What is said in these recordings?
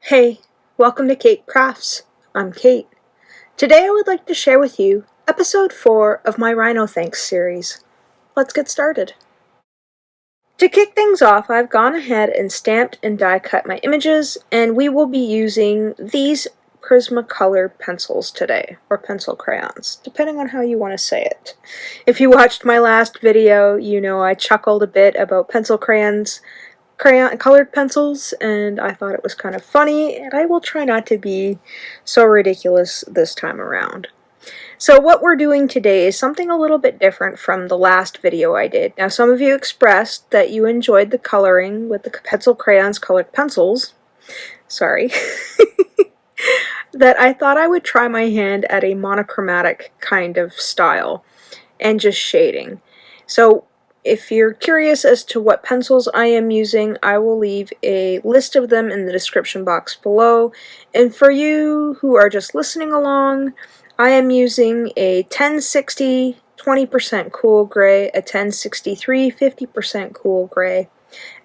Hey, welcome to Krafts. I'm Keight. Today I would like to share with you episode 4 of my Rhino Thanks series. Let's get started. To kick things off, I've gone ahead and stamped and die cut my images, and we will be using these Prisma color pencils today, or pencil crayons, depending on how you want to say it. If you watched my last video, you know I chuckled a bit about pencil crayons, colored pencils, and I thought it was kind of funny, and I will try not to be so ridiculous this time around. So what we're doing today is something a little bit different from the last video I did. Now, some of you expressed that you enjoyed the coloring with the pencil crayons colored pencils. Sorry. That I thought I would try my hand at a monochromatic kind of style and just shading. So if you're curious as to what pencils I am using, I will leave a list of them in the description box below. And for you who are just listening along, I am using a 1060 20% cool gray, a 1063 50% cool gray,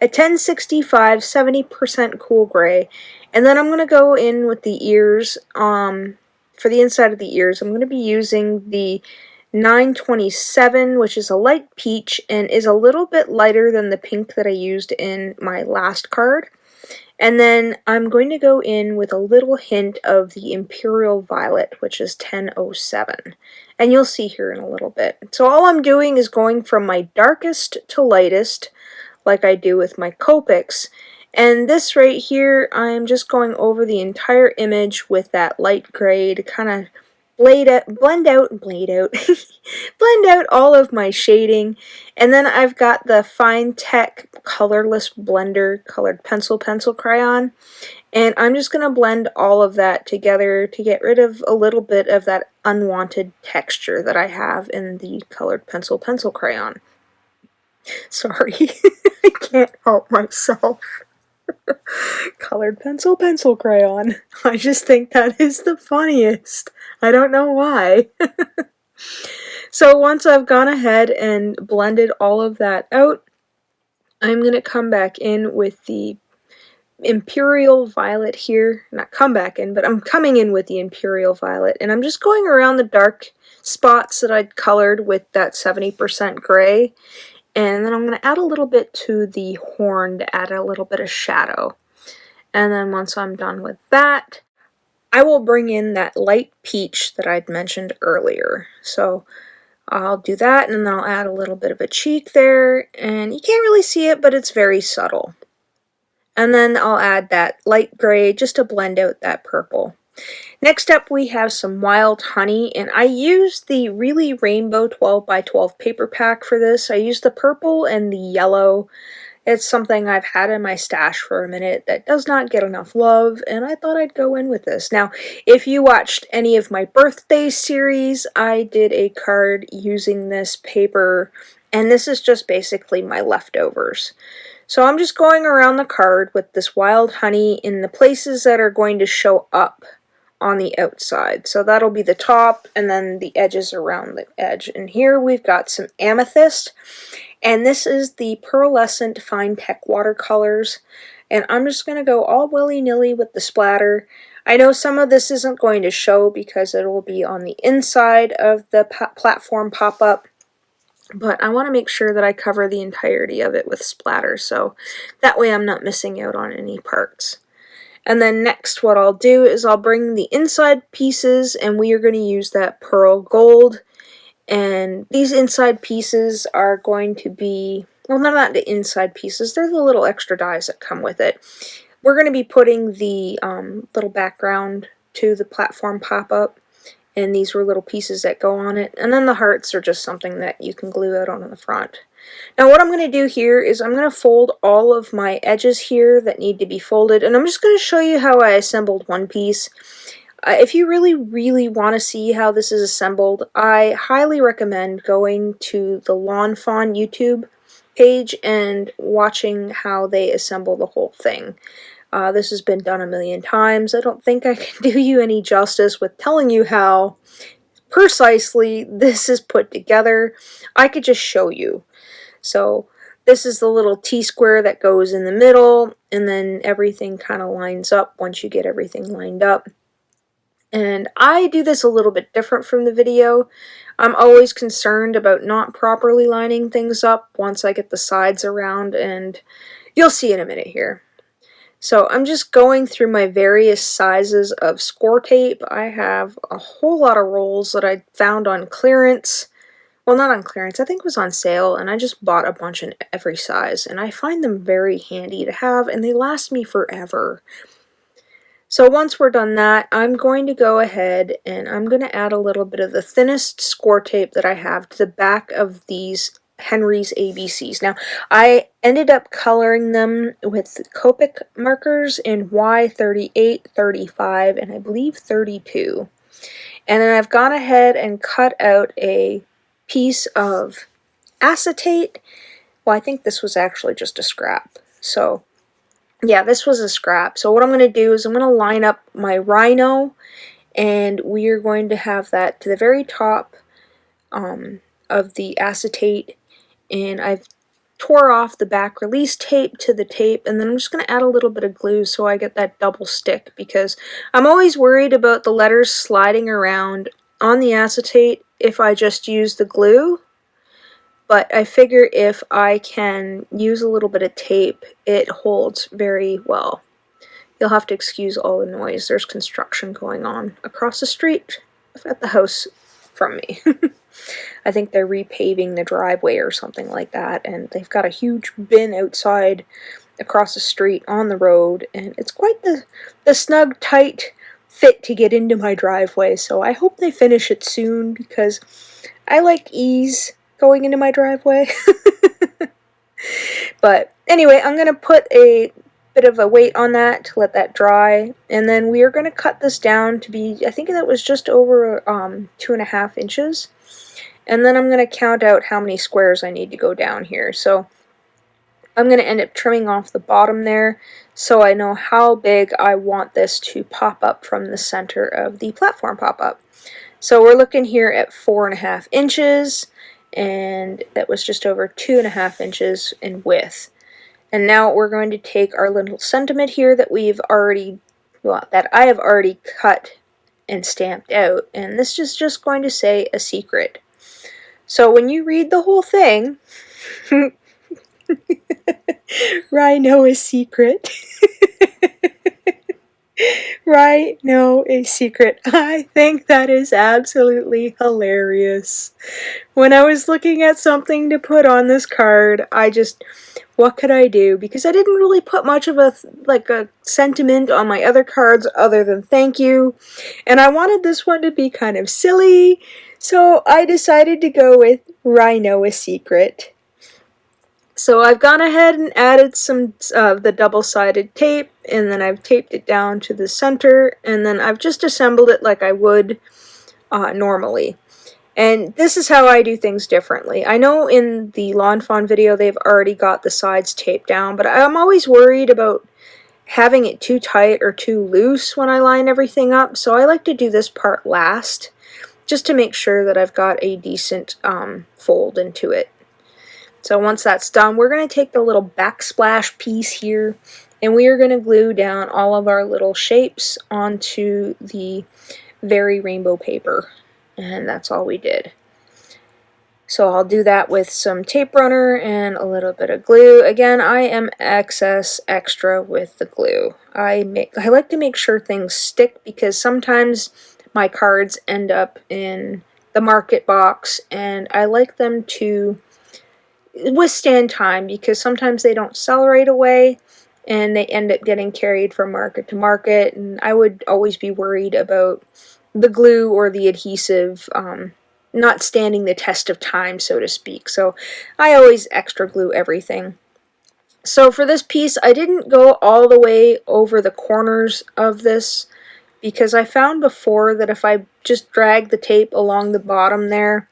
a 1065 70% cool gray, and then I'm going to go in with the ears. For the inside of the ears, I'm going to be using the 927, which is a light peach and is a little bit lighter than the pink that I used in my last card. And then I'm going to go in with a little hint of the Imperial Violet, which is 1007. And you'll see here in a little bit. So all I'm doing is going from my darkest to lightest, like I do with my Copics. And this right here, I'm just going over the entire image with that light gray to kind of blend out all of my shading. And then I've got the Fine Tech Colourless Blender colored pencil crayon, and I'm just going to blend all of that together to get rid of a little bit of that unwanted texture that I have in the colored pencil crayon. Sorry, I can't help myself. Colored pencil crayon. I just think that is the funniest. I don't know why. So once I've gone ahead and blended all of that out, I'm going to come back in with the Imperial Violet here. Not come back in, but I'm coming in with the Imperial Violet, and I'm just going around the dark spots that I'd colored with that 70% gray. And then I'm going to add a little bit to the horn to add a little bit of shadow. And then once I'm done with that, I will bring in that light peach that I'd mentioned earlier. So I'll do that, and then I'll add a little bit of a cheek there. And you can't really see it, but it's very subtle. And then I'll add that light gray just to blend out that purple. Next up, we have some Wild Honey, and I used the really rainbow 12x12 paper pack for this. I used the purple and the yellow. It's something I've had in my stash for a minute that does not get enough love, and I thought I'd go in with this. Now, if you watched any of my birthday series, I did a card using this paper, and this is just basically my leftovers. So I'm just going around the card with this Wild Honey in the places that are going to show up on the outside. So that'll be the top and then the edges around the edge. And here we've got some Amethyst, and this is the Pearlescent Fine Tech Watercolors, and I'm just going to go all willy-nilly with the splatter. I know some of this isn't going to show because it will be on the inside of the platform pop-up, but I want to make sure that I cover the entirety of it with splatter, so that way I'm not missing out on any parts. And then next what I'll do is I'll bring the inside pieces, and we are going to use that pearl gold. And these inside pieces are going to be, well, they're not the inside pieces, they're the little extra dies that come with it. We're going to be putting the little background to the platform pop-up, and these were little pieces that go on it. And then the hearts are just something that you can glue out on the front. Now what I'm going to do here is I'm going to fold all of my edges here that need to be folded, and I'm just going to show you how I assembled one piece. If you really want to see how this is assembled, I highly recommend going to the Lawn Fawn YouTube page and watching how they assemble the whole thing. This has been done a million times. I don't think I can do you any justice with telling you how precisely this is put together. I could just show you. So This is the little T-square that goes in the middle, and then everything kind of lines up once you get everything lined up. And I do this a little bit different from the video. I'm always concerned about not properly lining things up once I get the sides around, and you'll see in a minute here. So I'm just going through my various sizes of score tape. I have a whole lot of rolls that I found on clearance. Well, not on clearance, I think it was on sale, and I just bought a bunch in every size, and I find them very handy to have, and they last me forever. So once we're done that, I'm going to go ahead and I'm going to add a little bit of the thinnest score tape that I have to the back of these Henry's ABCs. Now, I ended up coloring them with Copic markers in Y38, 35, and I believe 32. And then I've gone ahead and cut out a piece of acetate. Well, I think this was actually just a scrap. So yeah, this was a scrap. So what I'm going to do is I'm going to line up my Rhino, and we are going to have that to the very top of the acetate, and I've tore off the back release tape to the tape, and then I'm just going to add a little bit of glue so I get that double stick, because I'm always worried about the letters sliding around on the acetate if I just use the glue. But I figure if I can use a little bit of tape, it holds very well. You'll have to excuse all the noise. There's construction going on across the street at the house from me. I think they're repaving the driveway or something like that, and they've got a huge bin outside across the street on the road, and it's quite the snug, tight fit to get into my driveway, so I hope they finish it soon, because I like ease going into my driveway. But anyway, I'm going to put a bit of a weight on that to let that dry, and then we are going to cut this down to be, I think that was just over 2.5 inches, and then I'm going to count out how many squares I need to go down here. So I'm going to end up trimming off the bottom there so I know how big I want this to pop up from the center of the platform pop-up. So we're looking here at 4.5 inches, and that was just over 2.5 inches in width. And now we're going to take our little sentiment here that that I have already cut and stamped out, and this is just going to say a secret. So when you read the whole thing, Rhino a secret. Rhino a secret. I think that is absolutely hilarious. When I was looking at something to put on this card, what could I do? Because I didn't really put much of a sentiment on my other cards other than thank you, and I wanted this one to be kind of silly, so I decided to go with Rhino a secret. So I've gone ahead and added some of the double-sided tape, and then I've taped it down to the center, and then I've just assembled it like I would normally. And this is how I do things differently. I know in the Lawn Fawn video they've already got the sides taped down, but I'm always worried about having it too tight or too loose when I line everything up, so I like to do this part last, just to make sure that I've got a decent fold into it. So once that's done, we're going to take the little backsplash piece here, and we are going to glue down all of our little shapes onto the very rainbow paper. And that's all we did. So I'll do that with some tape runner and a little bit of glue. Again, I am extra with the glue. I like to make sure things stick, because sometimes my cards end up in the market box, and I like them to withstand time, because sometimes they don't sell right away and they end up getting carried from market to market, and I would always be worried about the glue or the adhesive not standing the test of time, so to speak. So I always extra glue everything. So for this piece, I didn't go all the way over the corners of this, because I found before that if I just drag the tape along the bottom there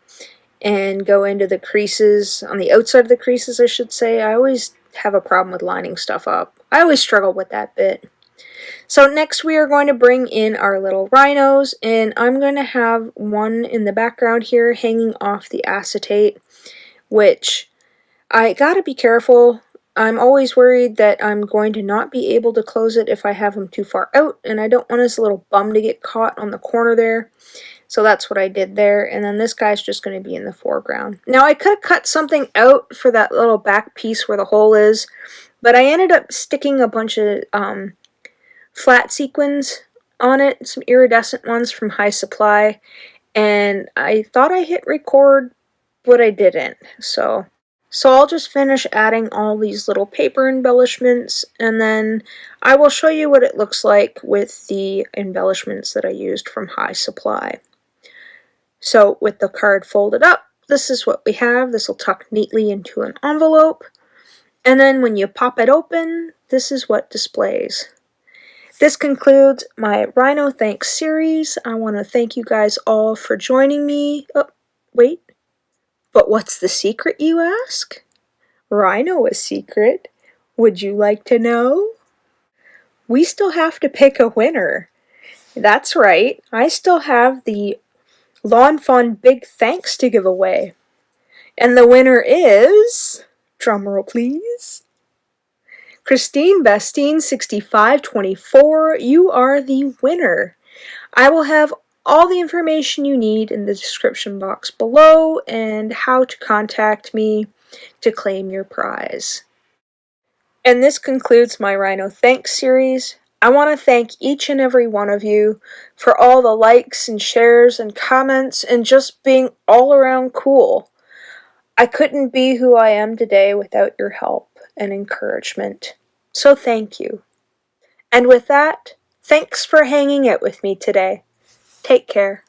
and go into the creases, on the outside of the creases I should say, I always have a problem with lining stuff up. I always struggle with that bit. So next we are going to bring in our little rhinos, and I'm going to have one in the background here hanging off the acetate, which I gotta be careful. I'm always worried that I'm going to not be able to close it if I have them too far out, and I don't want this little bum to get caught on the corner there. So that's what I did there, and then this guy's just going to be in the foreground. Now I could have cut something out for that little back piece where the hole is, but I ended up sticking a bunch of flat sequins on it, some iridescent ones from High Supply, and I thought I hit record, but I didn't. So I'll just finish adding all these little paper embellishments, and then I will show you what it looks like with the embellishments that I used from High Supply. So with the card folded up, this is what we have. This will tuck neatly into an envelope, and then when you pop it open, this is what displays. This concludes my Rhino Thanks series. I want to thank you guys all for joining me. Oh, wait. But what's the secret, you ask? Rhino is secret. Would you like to know? We still have to pick a winner. That's right. I still have the Lawn Fawn Big Thanks to give away. And the winner is... drumroll please. Christine Bastine 6524, you are the winner. I will have all the information you need in the description box below and how to contact me to claim your prize. And this concludes my Rhino Thanks series. I want to thank each and every one of you for all the likes and shares and comments and just being all around cool. I couldn't be who I am today without your help and encouragement. So thank you. And with that, thanks for hanging out with me today. Take care.